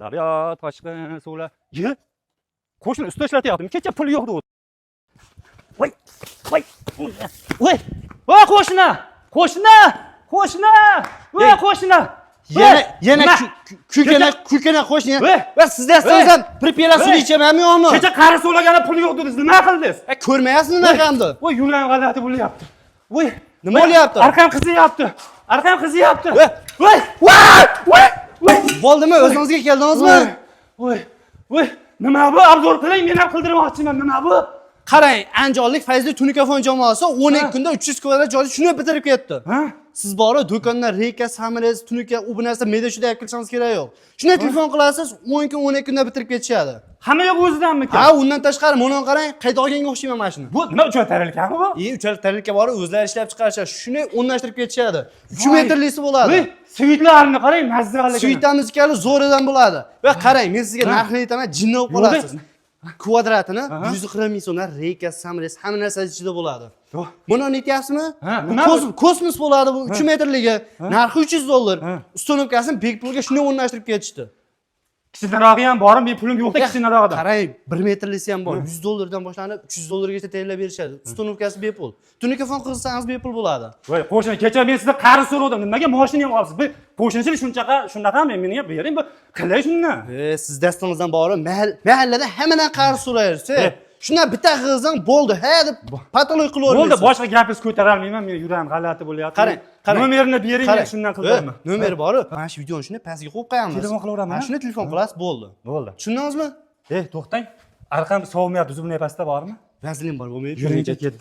Daryo toshqin suvlar. Ye. Qo'shni usta ishlatyaptim. Kecha pul yo'q dedi. Voy. Voy. Voy. Voy qo'shni. Qo'shni. Qo'shni. Voy qo'shni. Yana kuykenak qo'shni. Va sizda sizdan pripela suv ichamanmi yo'qmi? Kecha qari suvlagani pul yo'q dedingiz. Nima qildingiz? Ko'rmayapsizmi bunaqamni? Voy yuram g'alati bo'lyapti. Voy nima bo'lyapti? Arkam qiziyapti. Arkam qiziyapti. Voy! Voy. Voy. Bo'ldimi? O'zingizga keldingizmi? Voy. Voy. Nima bu? Arzor qiling, men ham qildirmoqchiman. Nima bu? Qarang, Andijonlik Fayzli Tunikafon jamoasi 12 kunda 300 kvadrat joyni shuni bitirib ketdi. Ha? Siz borib do'kondan Reka, Samirez, Tunika u bu narsa meda shunday olib kelishingiz kerak yo'q. Shunday telefon qilasiz, 10 kun 12 kunda bitirib ketishadi. Hamma yo'q o'zidanmi-ki? Ha, undan tashqari mana qarang, qayta olganga o'xshayman mana shuni. Bu nima uchun tayyorlikmi bu? Uchalik tayyorlikka borib o'zlari ishlab chiqarishadi. Shuni o'rnashtirib ketishadi. 3 metrlisi bo'ladi. Voy, svitlarni qarang, mazza qilgan. Svitamiz kali zo'ridan bo'ladi. Va qarang, men sizga narxini aytaman, jinni bo'lib qolasiz. Kvadratini 140 ming so'mdan Reka, Samirez hamma narsa ichida bo'ladi. Buni aytyapsizmi? Kosmos bo'ladi bu 3 metrligi. Narxi $300. Ustonovkasini bepulga shuni o'rnashtirib ketishdi. Kichiklarog'i ham bormi? Men pulim yo'qda kichiklarog'ida. Qarang, 1 metrlisi ham bor. $100 boshlanib $300 gacha tayyorlab berishadi. Ustonovkasi bepul. Tunikafon qilsangiz bepul bo'ladi. Voy, qo'shni, kecha men sizdan qari so'radim. Nimaga mashina ham olibsiz? Bu qo'shnichilik shunaqami? Meni ham bering, bu qilay shundan. Siz dastingizdan borib, mahallada hammadan qari so'raysiz. Shundan bitta qilsang bo'ldi, ha deb patoloy qilib o'rmaysiz. Bo'ldi, boshqa gapingizni ko'tarolmayman. Men yuram g'alati bo'lyapti. Qarang. Nomerini bering, men shundan qildiraman. Nomeri borib, mana shu videoni shuni pastga qo'yib qo'yamiz. Telefon qilaveraman. Mana shuni telefon qilasiz, bo'ldi. Bo'ldi. Tushundingizmi? To'xtang. Arqam sovmayapti, zubnay pastda bormi? Vazelin bor, bo'lmaydi. Yuringcha ketdi.